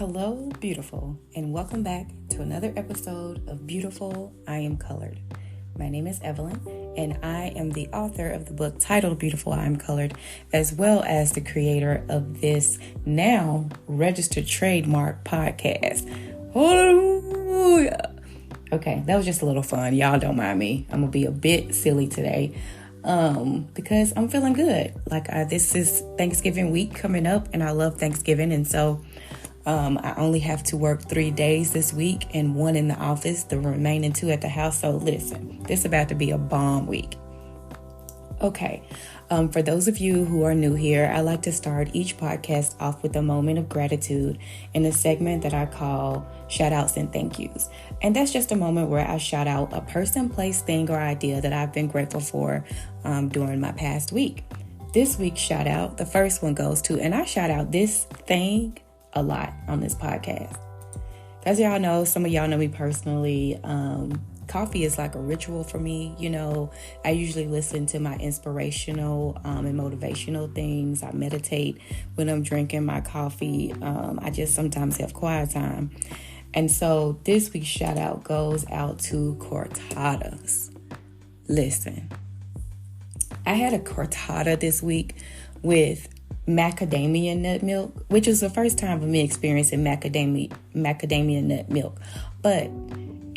Hello, beautiful, and welcome back to another episode of Beautiful, I Am Colored. My name is Evelyn, and I am the author of the book titled Beautiful, I Am Colored, as well as the creator of this now registered trademark podcast. Hallelujah! Okay, that was just a little fun. Y'all don't mind me. I'm going to be a bit silly today because I'm feeling good. This is Thanksgiving week coming up, and I love Thanksgiving, and so I only have to work 3 days this week and 1 in the office, the remaining 2 at the house. So listen, this is about to be a bomb week. Okay. For those of you who are new here, I like to start each podcast off with a moment of gratitude in a segment that I call shout outs and thank yous. And that's just a moment where I shout out a person, place, thing, or idea that I've been grateful for during my past week. This week's shout out, the first one goes to, and I shout out this thing a lot on this podcast. As y'all know, some of y'all know me personally, coffee is like a ritual for me. You know, I usually listen to my inspirational and motivational things. I meditate when I'm drinking my coffee. I just sometimes have quiet time. And so this week's shout out goes out to cortadas. Listen, I had a cortada this week with macadamia nut milk, which is the first time for me experiencing macadamia nut milk, but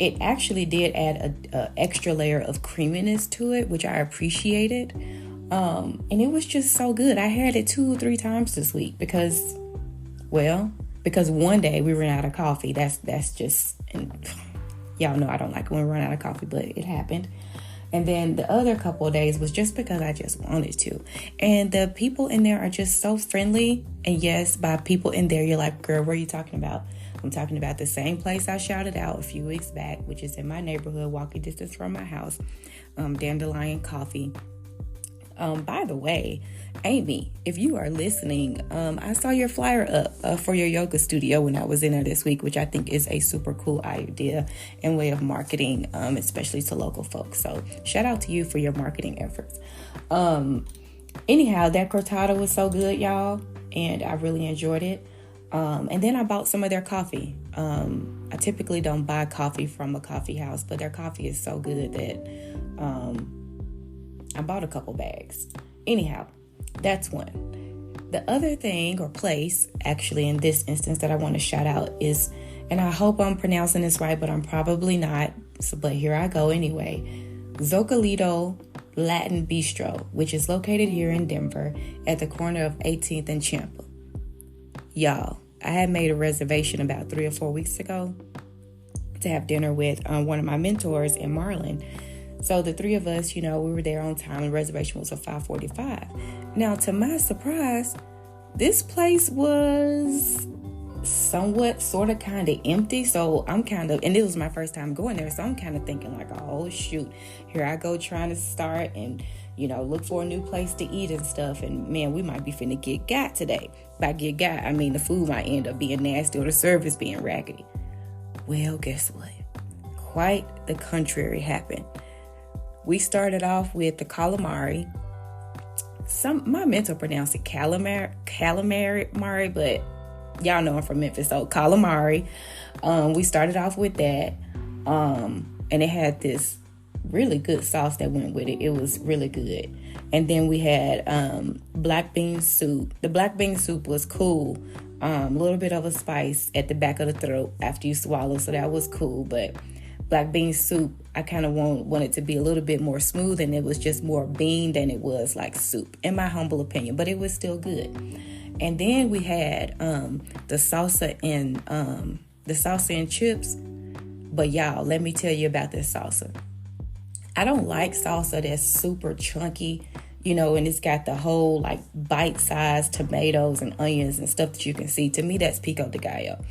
it actually did add a extra layer of creaminess to it, which I appreciated, and it was just so good. I had it 2 or 3 times this week because one day we ran out of coffee. That's just, and y'all know I don't like when we run out of coffee, but it happened. And then the other couple of days was just because I just wanted to. And the people in there are just so friendly. And yes, by people in there, you're like, girl, what are you talking about? I'm talking about the same place I shouted out a few weeks back, which is in my neighborhood, walking distance from my house, Dandelion Coffee. By the way, Amy, if you are listening, I saw your flyer up for your yoga studio when I was in there this week, which I think is a super cool idea and way of marketing, especially to local folks. So shout out to you for your marketing efforts. Anyhow, that cortada was so good, y'all, and I really enjoyed it. And then I bought some of their coffee. I typically don't buy coffee from a coffee house, but their coffee is so good that I bought a couple bags. Anyhow, that's one. The other thing or place, actually, in this instance that I want to shout out is, and I hope I'm pronouncing this right, but I'm probably not. But here I go anyway. Zocalito Latin Bistro, which is located here in Denver at the corner of 18th and Champa. Y'all, I had made a reservation about 3 or 4 weeks ago to have dinner with one of my mentors in Marlin. So the 3 of us, we were there on time, and the reservation was at 5:45. Now, to my surprise, this place was somewhat, sort of, kind of empty. So I'm and it was my first time going there. So I'm kind of thinking like, oh, shoot, here I go trying to start and, look for a new place to eat and stuff. And man, we might be finna get got today. By get got, I mean the food might end up being nasty or the service being raggedy. Well, guess what? Quite the contrary happened. We started off with the calamari. My mentor pronounced it calamari, but y'all know I'm from Memphis, so calamari. We started off with that, and it had this really good sauce that went with it. It was really good. And then we had black bean soup. The black bean soup was cool. A little bit of a spice at the back of the throat after you swallow, so that was cool, but black bean soup, I kind of want it to be a little bit more smooth, and it was just more bean than it was like soup, in my humble opinion, but it was still good. And then we had the salsa and chips. But y'all, let me tell you about this salsa. I don't like salsa that's super chunky, and it's got the whole like bite-sized tomatoes and onions and stuff that you can see. To me, that's pico de gallo.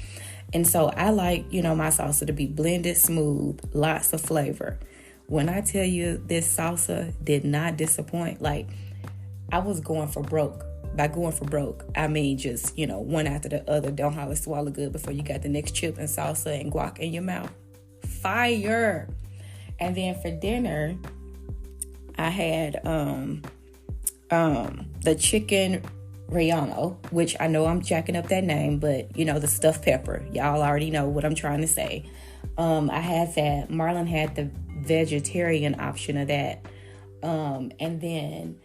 And so I like, my salsa to be blended smooth, lots of flavor. When I tell you this salsa did not disappoint, like I was going for broke. By going for broke, I mean just, one after the other. Don't holler, swallow good before you got the next chip and salsa and guac in your mouth. Fire. And then for dinner, I had the chicken Rayano, which I know I'm jacking up that name, but the stuffed pepper. Y'all already know what I'm trying to say. I had that. Marlon had the vegetarian option of that. And then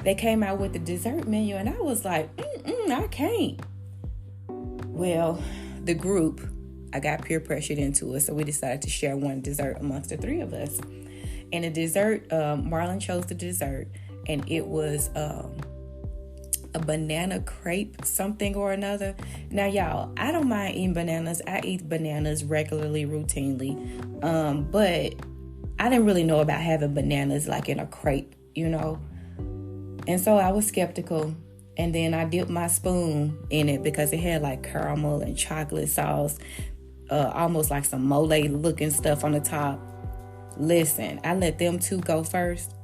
they came out with the dessert menu, and I was like, I can't. Well, the group, I got peer pressured into it, so we decided to share one dessert amongst the three of us. And the dessert, Marlon chose the dessert, and it was a banana crepe something or another. Now, y'all, I don't mind eating bananas. I eat bananas regularly, routinely. But I didn't really know about having bananas like in a crepe, And so I was skeptical. And then I dipped my spoon in it because it had like caramel and chocolate sauce, almost like some mole looking stuff on the top. Listen, I let them two go first.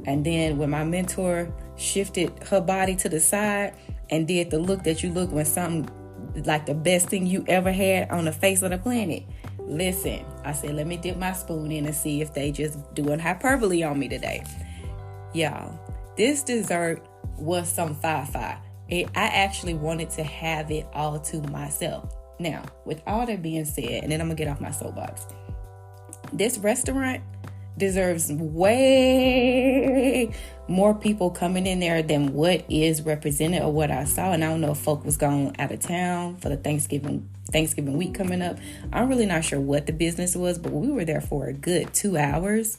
And then when my mentor shifted her body to the side and did the look that you look when something like the best thing you ever had on the face of the planet. Listen, I said, let me dip my spoon in and see if they just doing hyperbole on me today. Y'all, this dessert was some fi-fi. I actually wanted to have it all to myself. Now, with all that being said, and then I'm going to get off my soapbox. This restaurant deserves way more people coming in there than what is represented or what I saw. And I don't know if folk was going out of town for the Thanksgiving week coming up. I'm really not sure what the business was, but we were there for a good 2 hours.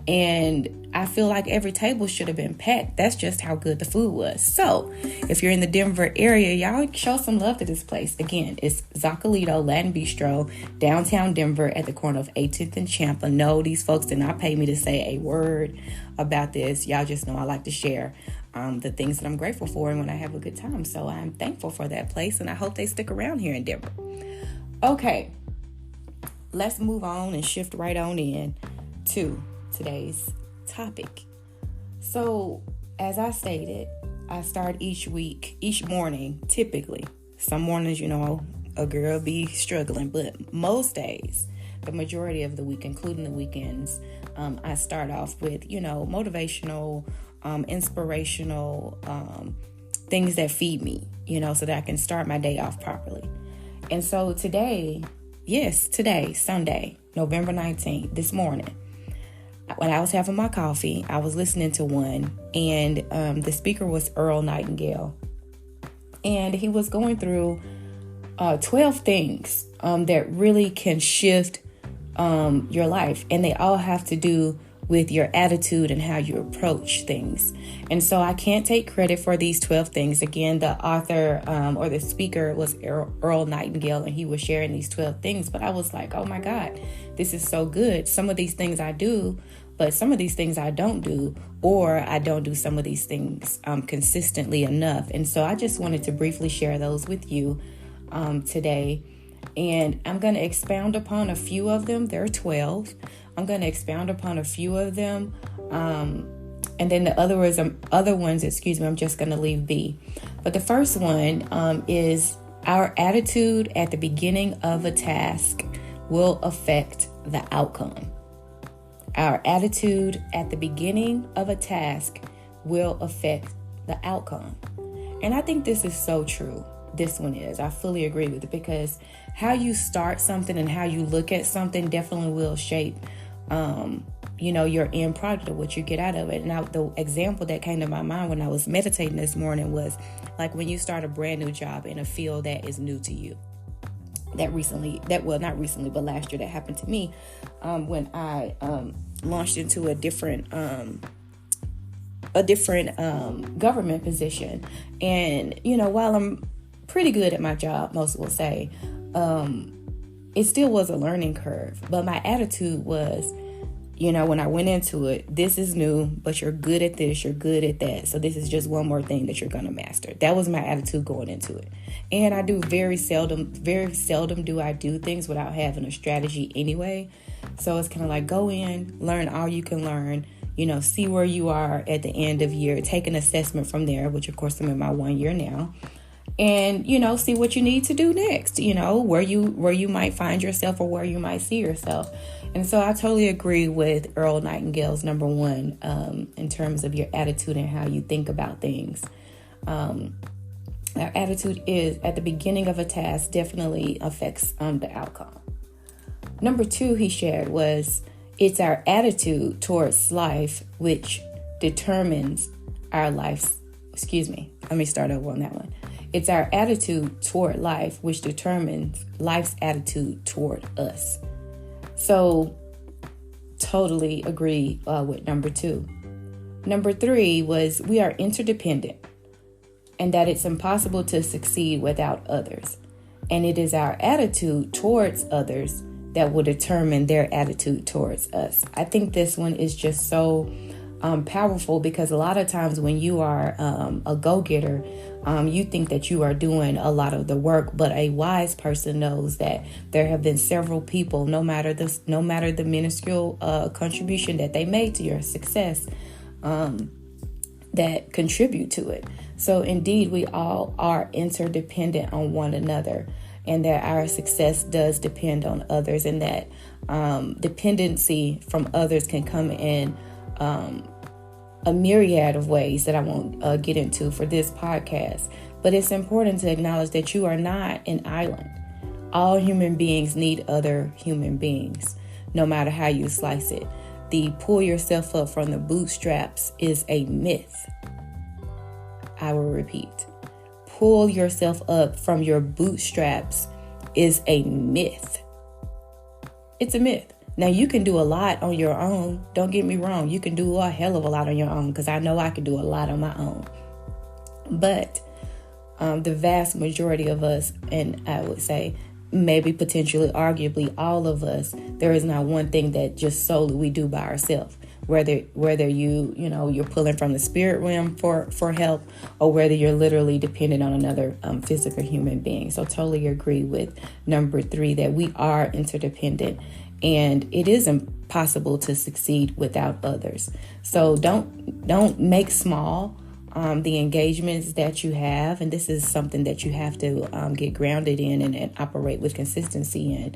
And I feel like every table should have been packed. That's just how good the food was. So if you're in the Denver area, y'all show some love to this place. Again, it's Zacalito Latin Bistro, downtown Denver at the corner of 18th and Champlain. No, these folks did not pay me to say a word about this. Y'all just know I like to share the things that I'm grateful for and when I have a good time. So I'm thankful for that place, and I hope they stick around here in Denver. Okay, let's move on and shift right on in to today's topic. So, as I stated, I start each morning, typically. Some mornings, a girl be struggling, but most days, the majority of the week, including the weekends, I start off with, motivational, inspirational things that feed me, so that I can start my day off properly. And so today, Sunday, November 19th, this morning, when I was having my coffee, I was listening to one, and the speaker was Earl Nightengale. And he was going through 12 things that really can shift your life. And they all have to do with your attitude and how you approach things. And so I can't take credit for these 12 things. Again, the author or the speaker was Earl Nightengale, and he was sharing these 12 things. But I was like, oh my God, this is so good. Some of these things I do, but some of these things I don't do, or I don't do some of these things consistently enough. And so I just wanted to briefly share those with you today. And I'm going to expound upon a few of them. There are 12. I'm going to expound upon a few of them. And then the other ones, I'm just going to leave be. But the first one is our attitude at the beginning of a task will affect the outcome. Our attitude at the beginning of a task will affect the outcome. And I think this is so true. This one is. I fully agree with it, because how you start something and how you look at something definitely will shape, your end product of what you get out of it. And the example that came to my mind when I was meditating this morning was like when you start a brand new job in a field that is new to you. Not recently, but last year that happened to me when I launched into a different government position. And, while I'm pretty good at my job, most will say, it still was a learning curve. But my attitude was, when I went into it, this is new, but you're good at this, you're good at that. So this is just one more thing that you're going to master. That was my attitude going into it. And I do very seldom do I do things without having a strategy anyway. So it's kind of like go in, learn all you can learn, see where you are at the end of year, take an assessment from there, which of course I'm in my 1 year now. And, see what you need to do next, where you might find yourself or where you might see yourself. And so I totally agree with Earl Nightingale's number one in terms of your attitude and how you think about things. Our attitude is at the beginning of a task definitely affects the outcome. Number 2 he shared was, it's our attitude towards life which determines our life's, let me start over on that one. It's our attitude toward life which determines life's attitude toward us. So, totally agree with number 2. Number 3 was, we are interdependent and that it's impossible to succeed without others. And it is our attitude towards others that will determine their attitude towards us. I think this one is just so powerful, because a lot of times when you are a go-getter, you think that you are doing a lot of the work, but a wise person knows that there have been several people, no matter the minuscule contribution that they made to your success, that contribute to it. So indeed, we all are interdependent on one another, and that our success does depend on others, and that dependency from others can come in a myriad of ways that I won't get into for this podcast. But it's important to acknowledge that you are not an island. All human beings need other human beings, no matter how you slice it. The pull yourself up from the bootstraps is a myth. I will repeat. Pull yourself up from your bootstraps is a myth. It's a myth. Now, you can do a lot on your own. Don't get me wrong. You can do a hell of a lot on your own, because I know I can do a lot on my own. But the vast majority of us, and I would say maybe potentially, arguably all of us, there is not one thing that just solely we do by ourselves. Whether you're pulling from the spirit realm for help, or whether you're literally dependent on another physical human being. So totally agree with number 3, that we are interdependent, and it is impossible to succeed without others. So don't make small the engagements that you have, and this is something that you have to get grounded in and operate with consistency in.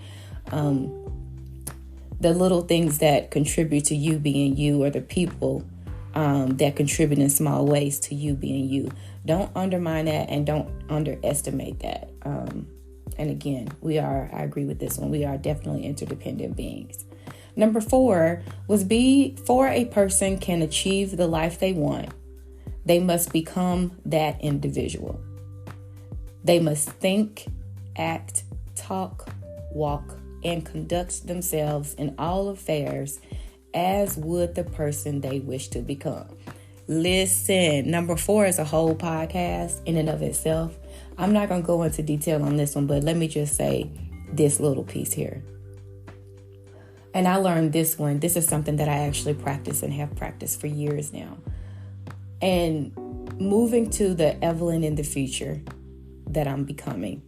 The little things that contribute to you being you, or the people that contribute in small ways to you being you. Don't undermine that, and don't underestimate that. And again, I agree with this one. We are definitely interdependent beings. Number 4 was, before a person can achieve the life they want, they must become that individual. They must think, act, talk, walk, and conduct themselves in all affairs as would the person they wish to become. Listen, number 4 is a whole podcast in and of itself. I'm not going to go into detail on this one, but let me just say this little piece here. And I learned this one. This is something that I actually practice and have practiced for years now. And moving to the Evelyn in the future that I'm becoming,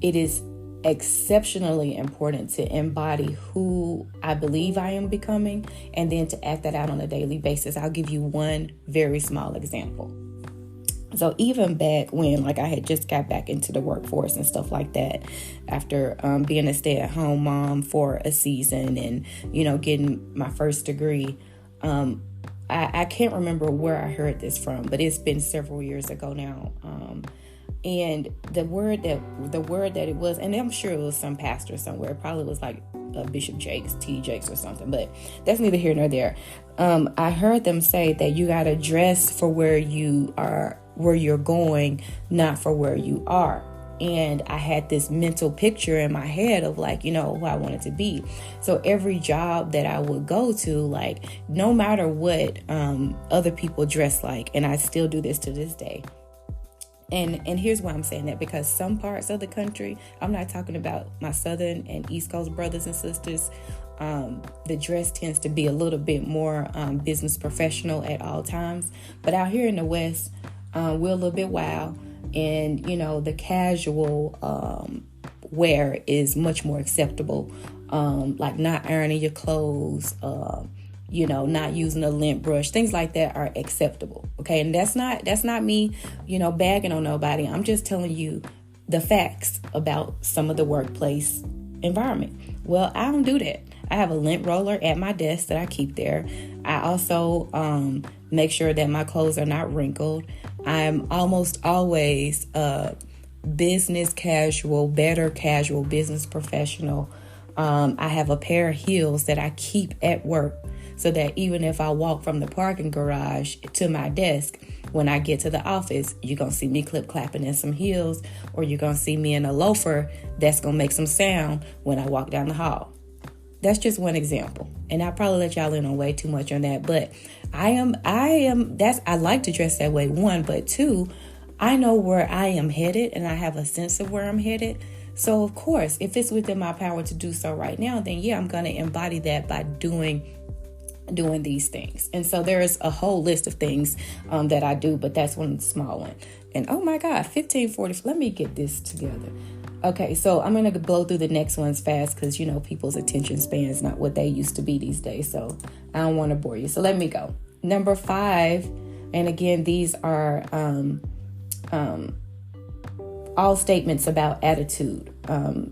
it is exceptionally important to embody who I believe I am becoming, and then to act that out on a daily basis. I'll give you one very small example. So even back when, I had just got back into the workforce and stuff like that, after being a stay-at-home mom for a season and, getting my first degree, I can't remember where I heard this from, but it's been several years ago now. And the word that it was, and I'm sure it was some pastor somewhere. It probably was like Bishop T. Jakes or something, but that's neither here nor there. I heard them say that you got to dress for where you're going, not for where you are. And I had this mental picture in my head of who I wanted to be. So every job that I would go to, no matter what other people dress like, and I still do this to this day. And here's why I'm saying that, because some parts of the country, I'm not talking about my Southern and East Coast brothers and sisters, the dress tends to be a little bit more business professional at all times. But out here in the West, we're a little bit wild. And, the casual wear is much more acceptable. Not ironing your clothes, not using a lint brush, things like that are acceptable. Okay. And that's not me, bagging on nobody. I'm just telling you the facts about some of the workplace environment. Well, I don't do that. I have a lint roller at my desk that I keep there. I also make sure that my clothes are not wrinkled. I'm almost always a business casual, better casual business professional. I have a pair of heels that I keep at work so that even if I walk from the parking garage to my desk, when I get to the office, you're going to see me clip-clapping in some heels, or you're going to see me in a loafer that's going to make some sound when I walk down the hall. That's just one example. And I probably let y'all in on way too much on that. But I like to dress that way, one. But two, I know where I am headed and I have a sense of where I'm headed. So, of course, if it's within my power to do so right now, then yeah, I'm going to embody that by doing these things. And so there's a whole list of things that I do, but that's one small one. And oh my God, 1540. Let me get this together. Okay, so I'm going to blow through the next ones fast because, people's attention span is not what they used to be these days. So I don't want to bore you. So let me go. Number 5. And again, these are all statements about attitude.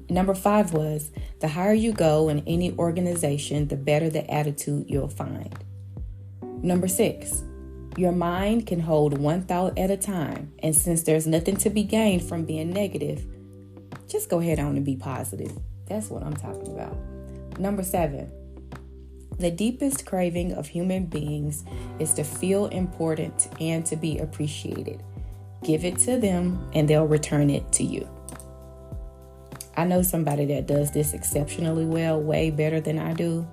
Number 5 was, the higher you go in any organization, the better the attitude you'll find. Number 6, your mind can hold one thought at a time. And since there's nothing to be gained from being negative, just go ahead on and be positive. That's what I'm talking about. Number 7, the deepest craving of human beings is to feel important and to be appreciated. Give it to them and they'll return it to you. I know somebody that does this exceptionally well, way better than I do.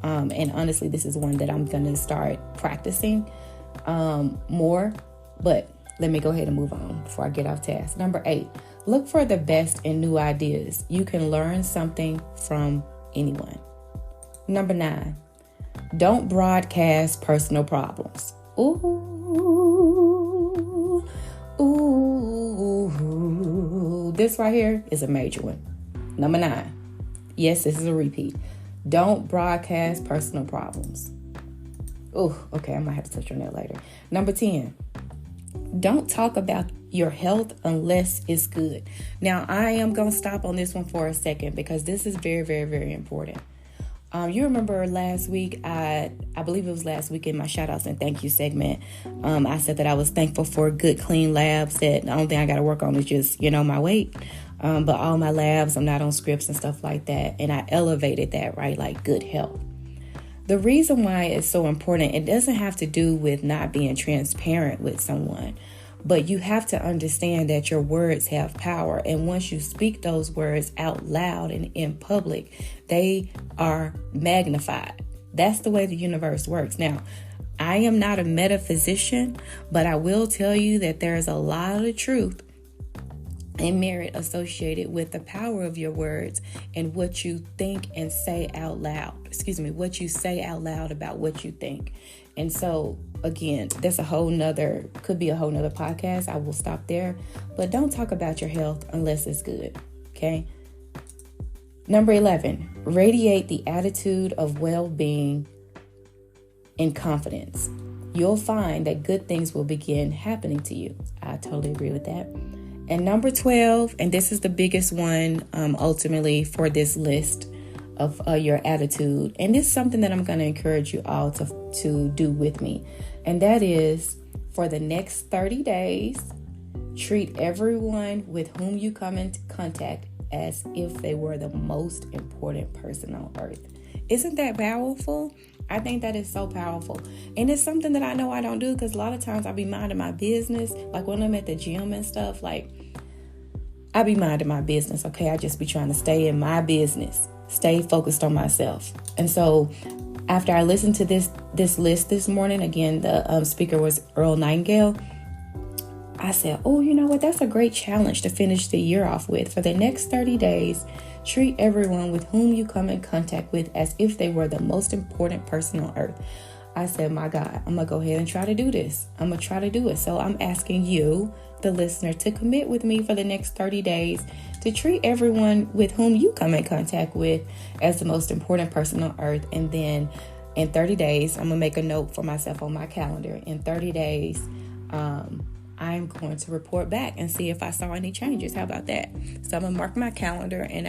And honestly, this is one that I'm going to start practicing more. But let me go ahead and move on before I get off task. Number 8, look for the best in new ideas. You can learn something from anyone. Number 9, don't broadcast personal problems. Ooh, this right here is a major one. Number 9. Yes, this is a repeat. Don't broadcast personal problems. Oh, okay, I might have to touch on that later. Number 10. Don't talk about your health unless it's good. Now, I am going to stop on this one for a second because this is very, very, very important. You remember last week, I believe it was last week in my shout outs and thank you segment, I said that I was thankful for good, clean labs, that the only thing I got to work on is just, my weight. But all my labs, I'm not on scripts and stuff like that. And I elevated that, right? Like good health. The reason why it's so important, it doesn't have to do with not being transparent with someone, but you have to understand that your words have power. And once you speak those words out loud and in public, they are magnified. That's the way the universe works. Now, I am not a metaphysician, but I will tell you that there is a lot of truth and merit associated with the power of your words and what you think and say out loud. What you say out loud about what you think. And so, again, that's could be a whole nother podcast. I will stop there. But don't talk about your health unless it's good. Okay. Number 11, radiate the attitude of well-being and confidence. You'll find that good things will begin happening to you. I totally agree with that. And number 12, and this is the biggest one ultimately for this list of your attitude. And this is something that I'm going to encourage you all to do with me. And that is, for the next 30 days, treat everyone with whom you come into contact as if they were the most important person on earth. Isn't that powerful? I think that is so powerful. And it's something that I know I don't do because a lot of times I be minding my business. Like when I'm at the gym and stuff, like I be minding my business. Okay. I just be trying to stay in my business, stay focused on myself. And so after I listened to this list this morning, again, the speaker was Earl Nightengale. I said, oh, you know what? That's a great challenge to finish the year off with. For the next 30 days, treat everyone with whom you come in contact with as if they were the most important person on earth. I said, my God, I'm going to go ahead and try to do this. I'm going to try to do it. So I'm asking you, the listener, to commit with me for the next 30 days to treat everyone with whom you come in contact with as the most important person on earth. And then in 30 days, I'm going to make a note for myself on my calendar. In 30 days, I'm going to report back and see if I saw any changes. How about that? So I'm going to mark my calendar and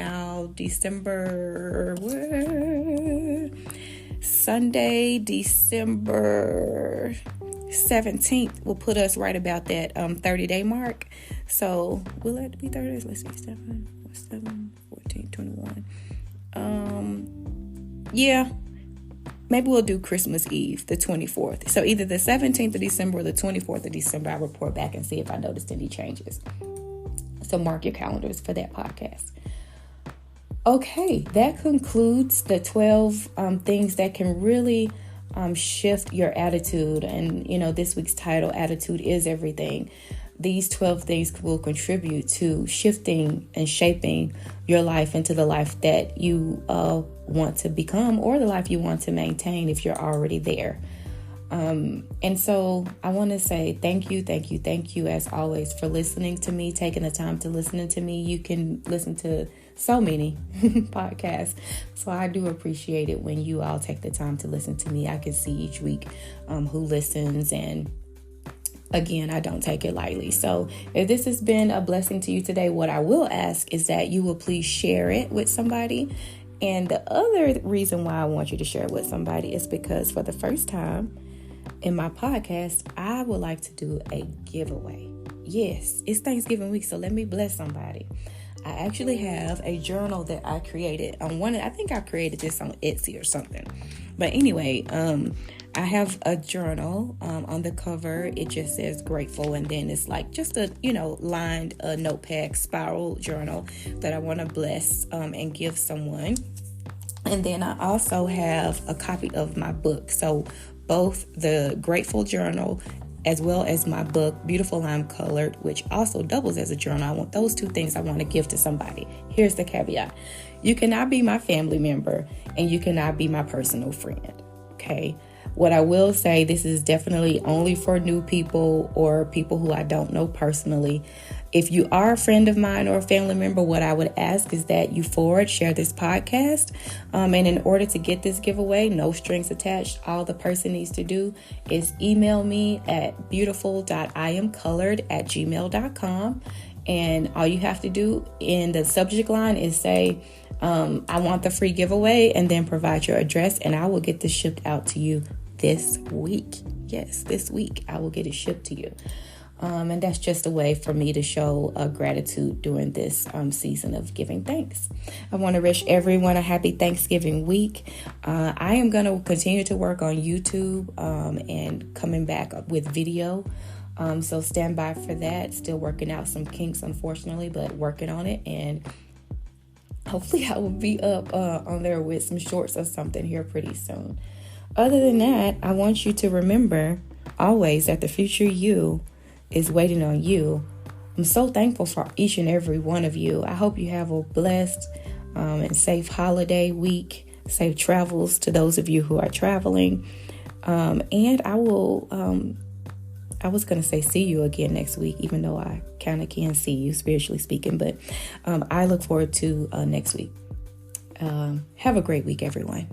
Sunday, December 17th will put us right about that 30-day mark. So will it be 30 days? Let's see, 7, 14, 21. Yeah, maybe we'll do Christmas Eve, the 24th. So either the 17th of December or the 24th of December, I'll report back and see if I noticed any changes. So mark your calendars for that podcast. Okay, that concludes the 12 things that can really shift your attitude. And, this week's title, Attitude is Everything. These 12 things will contribute to shifting and shaping your life into the life that you want to become, or the life you want to maintain if you're already there. And so I want to say thank you as always for listening to me, taking the time to listen to me. You can listen to so many podcasts. So I do appreciate it when you all take the time to listen to me. I can see each week who listens, and again, I don't take it lightly. So if this has been a blessing to you today, what I will ask is that you will please share it with somebody. And the other reason why I want you to share it with somebody is because for the first time in my podcast, I would like to do a giveaway. Yes, it's Thanksgiving week, so let me bless somebody. I actually have a journal that I created on I think I created this on Etsy or something. But anyway, I have a journal. On the cover, it just says grateful, and then it's like just a lined notepad spiral journal that I want to bless and give someone. And then I also have a copy of my book. So both the grateful journal as well as my book, Beautiful Lime Colored, which also doubles as a journal. I want those two things I want to give to somebody. Here's the caveat. You cannot be my family member, and you cannot be my personal friend. Okay. What I will say, this is definitely only for new people or people who I don't know personally. If you are a friend of mine or a family member, what I would ask is that you share this podcast. And in order to get this giveaway, no strings attached, all the person needs to do is email me at beautiful.iamcolored@gmail.com. And all you have to do in the subject line is say, I want the free giveaway, and then provide your address, and I will get this shipped out to you this week. Yes, this week I will get it shipped to you. And that's just a way for me to show gratitude during this season of giving thanks. I want to wish everyone a happy Thanksgiving week. I am going to continue to work on YouTube and coming back with video. So stand by for that. Still working out some kinks, unfortunately, but working on it. And hopefully I will be up on there with some shorts or something here pretty soon. Other than that, I want you to remember always that the future you is waiting on you. I'm so thankful for each and every one of you. I hope you have a blessed and safe holiday week, safe travels to those of you who are traveling. And I was going to say see you again next week, even though I kind of can't see you spiritually speaking, but I look forward to next week. Have a great week, everyone.